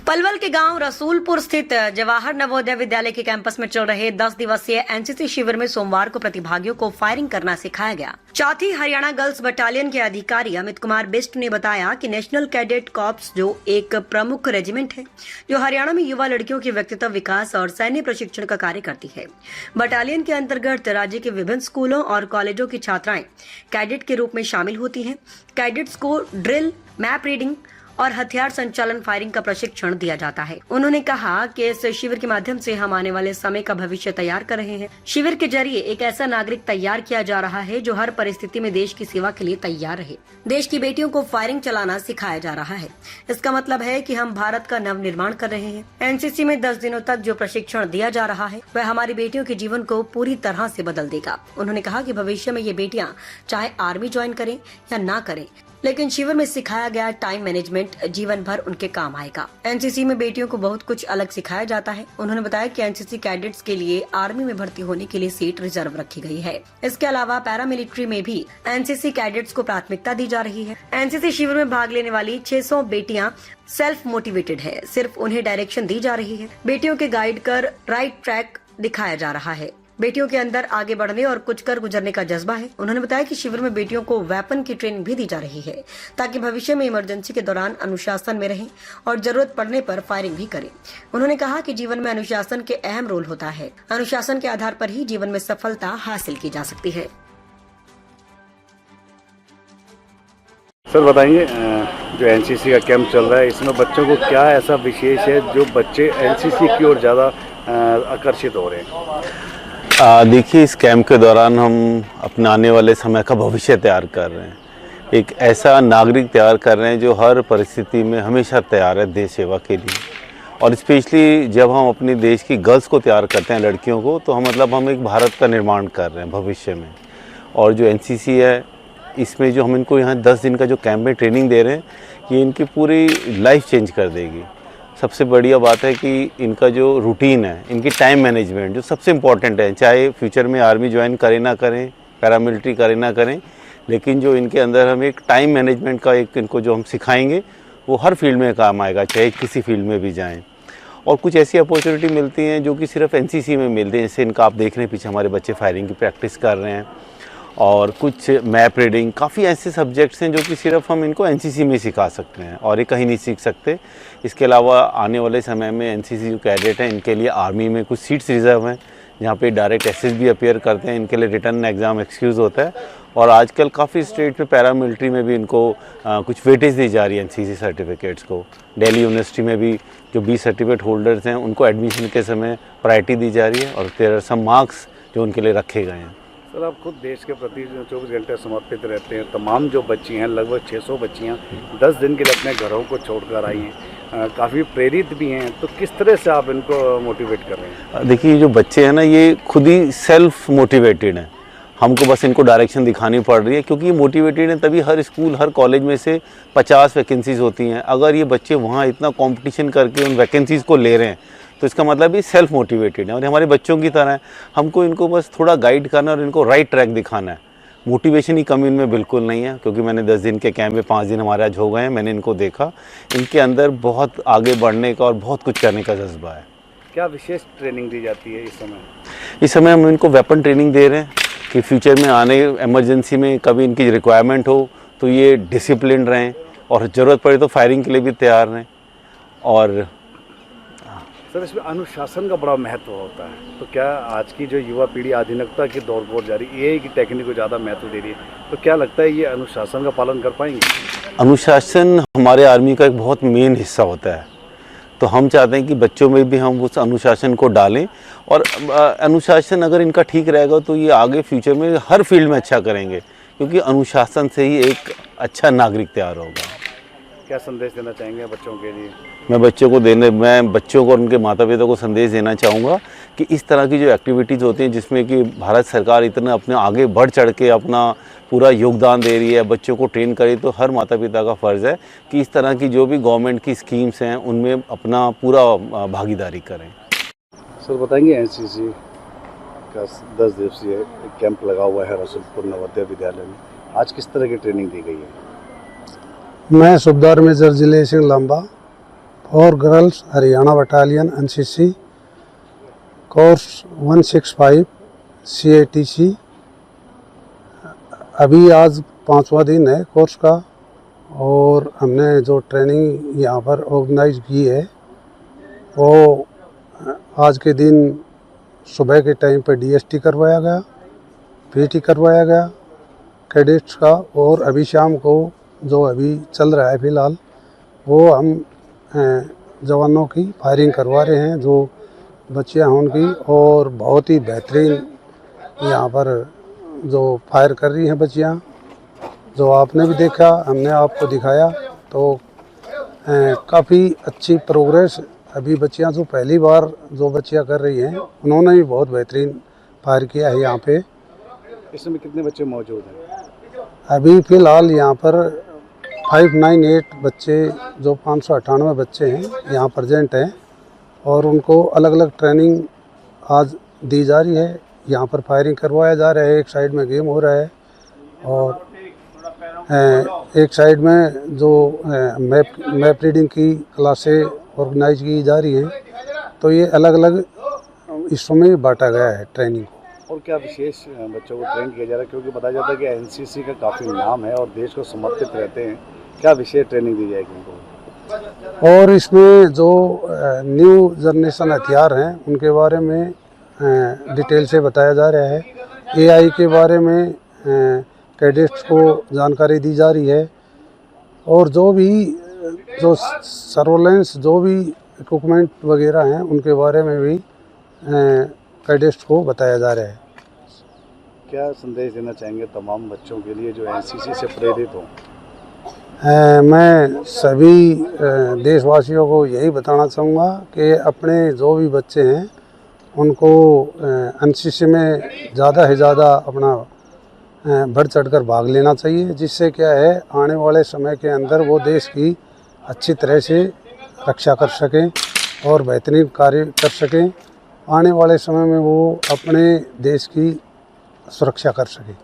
पलवल के गांव रसूलपुर स्थित जवाहर नवोदय विद्यालय के कैंपस में चल रहे 10 दिवसीय एनसीसी शिविर में सोमवार को प्रतिभागियों को फायरिंग करना सिखाया गया। चौथी हरियाणा गर्ल्स बटालियन के अधिकारी अमित कुमार बिष्ट ने बताया कि नेशनल कैडेट कॉर्प्स जो एक प्रमुख रेजिमेंट है जो हरियाणा में युवा लड़कियों के व्यक्तित्व विकास और सैन्य प्रशिक्षण का कार्य करती है। बटालियन के अंतर्गत राज्य के विभिन्न स्कूलों और कॉलेजों की छात्राएं कैडेट के रूप में शामिल होती हैं। कैडेट्स को ड्रिल, मैप रीडिंग और हथियार संचालन फायरिंग का प्रशिक्षण दिया जाता है। उन्होंने कहा कि इस शिविर के माध्यम से हम आने वाले समय का भविष्य तैयार कर रहे हैं। शिविर के जरिए एक ऐसा नागरिक तैयार किया जा रहा है जो हर परिस्थिति में देश की सेवा के लिए तैयार रहे। देश की बेटियों को फायरिंग चलाना सिखाया जा रहा है। इसका मतलब है कि हम भारत का नव निर्माण कर रहे हैं। एनसीसी में 10 दिनों तक जो प्रशिक्षण दिया जा रहा है वह हमारी बेटियों के जीवन को पूरी तरह से बदल देगा। उन्होंने कहा कि भविष्य में ये बेटियां चाहे आर्मी ज्वाइन करें या ना करें, लेकिन शिविर में सिखाया गया टाइम मैनेजमेंट जीवन भर उनके काम आएगा। एनसीसी में बेटियों को बहुत कुछ अलग सिखाया जाता है। उन्होंने बताया कि एनसीसी कैडेट्स के लिए आर्मी में भर्ती होने के लिए सीट रिजर्व रखी गई है। इसके अलावा पैरामिलिट्री में भी एनसीसी कैडेट्स को प्राथमिकता दी जा रही है। एनसीसी शिविर में भाग लेने वाली 600 बेटियां सेल्फ मोटिवेटेड है। सिर्फ उन्हें डायरेक्शन दी जा रही है। बेटियों के गाइड कर राइट ट्रैक दिखाया जा रहा है। बेटियों के अंदर आगे बढ़ने और कुछ कर गुजरने का जज्बा है। उन्होंने बताया कि शिविर में बेटियों को वेपन की ट्रेनिंग भी दी जा रही है ताकि भविष्य में इमरजेंसी के दौरान अनुशासन में रहें और जरूरत पड़ने पर फायरिंग भी करें। उन्होंने कहा कि जीवन में अनुशासन के अहम रोल होता है। अनुशासन के आधार पर ही जीवन में सफलता हासिल की जा सकती है। सर बताइए, जो एनसीसी का कैंप चल रहा है इसमें बच्चों को क्या ऐसा विशेष है जो बच्चे एनसीसी की ओर ज़्यादा आकर्षित हो रहे हैं? देखिए, इस कैंप के दौरान हम अपने आने वाले समय का भविष्य तैयार कर रहे हैं। एक ऐसा नागरिक तैयार कर रहे हैं जो हर परिस्थिति में हमेशा तैयार है देश सेवा के लिए। और स्पेशली जब हम अपने देश की गर्ल्स को तैयार करते हैं, लड़कियों को, तो हम एक भारत का निर्माण कर रहे हैं भविष्य में। और जो एनसीसी है, इसमें जो हम इनको यहाँ 10 दिन का जो कैंप में ट्रेनिंग दे रहे हैं, ये इनकी पूरी लाइफ चेंज कर देगी। सबसे बढ़िया बात है कि इनका जो रूटीन है, इनकी टाइम मैनेजमेंट जो सबसे इम्पॉर्टेंट है, चाहे फ्यूचर में आर्मी ज्वाइन करें ना करें, पैरामिलिट्री करें ना करें, लेकिन जो इनके अंदर हम एक टाइम मैनेजमेंट का एक इनको जो हम सिखाएंगे वो हर फील्ड में काम आएगा, चाहे किसी फील्ड में भी जाएं। और कुछ ऐसी अपॉर्चुनिटी मिलती हैं जो कि सिर्फ एनसीसी में मिलती हैं। जैसे इनका आप देख रहे हैं पीछे हमारे बच्चे फायरिंग की प्रैक्टिस कर रहे हैं, और कुछ मैप रीडिंग, काफ़ी ऐसे सब्जेक्ट्स हैं जो कि सिर्फ हम इनको एनसीसी में सिखा सकते हैं और ये कहीं नहीं सीख सकते। इसके अलावा आने वाले समय में एनसीसी जो कैडेट हैं, इनके लिए आर्मी में कुछ सीट्स रिजर्व हैं जहाँ पे डायरेक्ट एसएस भी अपीयर करते हैं। इनके लिए रिटर्न एग्ज़ाम एक्सक्यूज़ होता है। और आजकल काफ़ी स्टेट पे पैरामिलिट्री में भी इनको कुछ वेटेज दी जा रही है एनसीसी सर्टिफिकेट्स को। दिल्ली यूनिवर्सिटी में भी जो 20 सर्टिफिकेट होल्डर्स हैं उनको एडमिशन के समय प्रायोरिटी दी जा रही है, और 13 मार्क्स जो उनके लिए रखे गए हैं। सर, आप खुद देश के प्रति 24 घंटे समर्पित रहते हैं। तमाम जो बच्ची हैं, लगभग 600 बच्चियाँ 10 दिन के लिए अपने घरों को छोड़कर आई हैं, काफ़ी प्रेरित भी हैं। तो किस तरह से आप इनको मोटिवेट कर रहे हैं? देखिए, जो बच्चे हैं ना, ये खुद ही सेल्फ मोटिवेटेड हैं। हमको बस इनको डायरेक्शन दिखानी पड़ रही है, क्योंकि ये मोटिवेटेड हैं तभी हर स्कूल, हर कॉलेज में से 50 वैकेंसीज़ होती हैं। अगर ये बच्चे वहाँ इतना कंपटीशन करके उन वैकेंसीज़ को ले रहे हैं तो इसका मतलब ये सेल्फ मोटिवेटेड है। और हमारे बच्चों की तरह है, हमको इनको बस थोड़ा गाइड करना और इनको राइट ट्रैक दिखाना है। मोटिवेशन की कमी इनमें बिल्कुल नहीं है, क्योंकि मैंने 10 दिन के कैंप में 5 दिन हमारे आज हो गए हैं। मैंने इनको देखा, इनके अंदर बहुत आगे बढ़ने का और बहुत कुछ करने का जज्बा है। क्या विशेष ट्रेनिंग दी जाती है इस समय? इस समय हम इनको वेपन ट्रेनिंग दे रहे हैं कि फ्यूचर में आने इमरजेंसी में कभी इनकी रिक्वायरमेंट हो तो ये डिसिप्लिन रहें और ज़रूरत पड़े तो फायरिंग के लिए भी तैयार रहें। और सर, इसमें अनुशासन का बड़ा महत्व होता है। तो क्या आज की जो युवा पीढ़ी आधुनिकता की दौर पर जा रही है, एआई की टेक्निक को ज़्यादा महत्व दे रही है, तो क्या लगता है ये अनुशासन का पालन कर पाएंगे? अनुशासन हमारे आर्मी का एक बहुत मेन हिस्सा होता है। तो हम चाहते हैं कि बच्चों में भी हम उस अनुशासन को डालें, और अनुशासन अगर इनका ठीक रहेगा तो ये आगे फ्यूचर में हर फील्ड में अच्छा करेंगे, क्योंकि अनुशासन से ही एक अच्छा नागरिक तैयार होगा। क्या संदेश देना चाहेंगे बच्चों के लिए? मैं बच्चों को और उनके माता पिता को संदेश देना चाहूँगा कि इस तरह की जो एक्टिविटीज़ होती हैं, जिसमें कि भारत सरकार इतना अपने आगे बढ़ चढ़ के अपना पूरा योगदान दे रही है, बच्चों को ट्रेन करे, तो हर माता पिता का फ़र्ज़ है कि इस तरह की जो भी गवर्नमेंट की स्कीम्स हैं उनमें अपना पूरा भागीदारी करें। सर बताएंगे, एनसीसी का 10 दिवसीय कैंप लगा हुआ है रसूलपुर नवोदय विद्यालय में, आज किस तरह की ट्रेनिंग दी गई है? मैं Subedar major Jile Singh Lamba, for girls Haryana battalion NCC course 165 CATC। अभी आज 5वां दिन है कोर्स का और हमने जो ट्रेनिंग यहाँ पर ऑर्गेनाइज की है वो आज के दिन सुबह के टाइम पे DST करवाया गया, PT करवाया गया कैडेट्स का, और अभी शाम को जो अभी चल रहा है फ़िलहाल वो हम जवानों की फायरिंग करवा रहे हैं, जो बच्चियां हैं उनकी, और बहुत ही बेहतरीन यहाँ पर जो फायर कर रही हैं बच्चियां, जो आपने भी देखा, हमने आपको दिखाया, तो काफ़ी अच्छी प्रोग्रेस अभी बच्चियां जो पहली बार जो बच्चियां कर रही हैं उन्होंने भी बहुत बेहतरीन फायर किया है यहाँ पे। इस समय कितने बच्चे मौजूद हैं? अभी फ़िलहाल यहाँ पर 598 बच्चे, जो 598 बच्चे हैं यहाँ प्रेजेंट हैं, और उनको अलग अलग ट्रेनिंग आज दी जा रही है। यहाँ पर फायरिंग करवाया जा रहा है, एक साइड में गेम हो रहा है और एक साइड में जो मैप रीडिंग की क्लासें ऑर्गेनाइज की जा रही हैं। तो ये अलग अलग हिस्सों में बांटा गया है ट्रेनिंग को। और क्या विशेष बच्चों को ट्रेन किया जा रहा है, क्योंकि बताया जाता है कि एनसीसी का काफ़ी नाम है और देश को समर्पित रहते हैं, क्या विशेष ट्रेनिंग दी जाएगी उनको? और इसमें जो न्यू जनरेशन हथियार हैं उनके बारे में डिटेल से बताया जा रहा है। AI के बारे में कैडेट्स को जानकारी दी जा रही है, और जो सर्वेलेंस जो भी इक्विपमेंट वगैरह हैं उनके बारे में भी कैडेट्स को बताया जा रहा है। क्या संदेश देना चाहेंगे तमाम बच्चों के लिए जो एनसीसी से प्रेरित हों? मैं सभी देशवासियों को यही बताना चाहूँगा कि अपने जो भी बच्चे हैं उनको एनसीसी में ज़्यादा से ज़्यादा अपना बढ़ चढ़कर भाग लेना चाहिए, जिससे क्या है आने वाले समय के अंदर वो देश की अच्छी तरह से रक्षा कर सकें और बेहतरीन कार्य कर सकें। आने वाले समय में वो अपने देश की सुरक्षा कर सकें।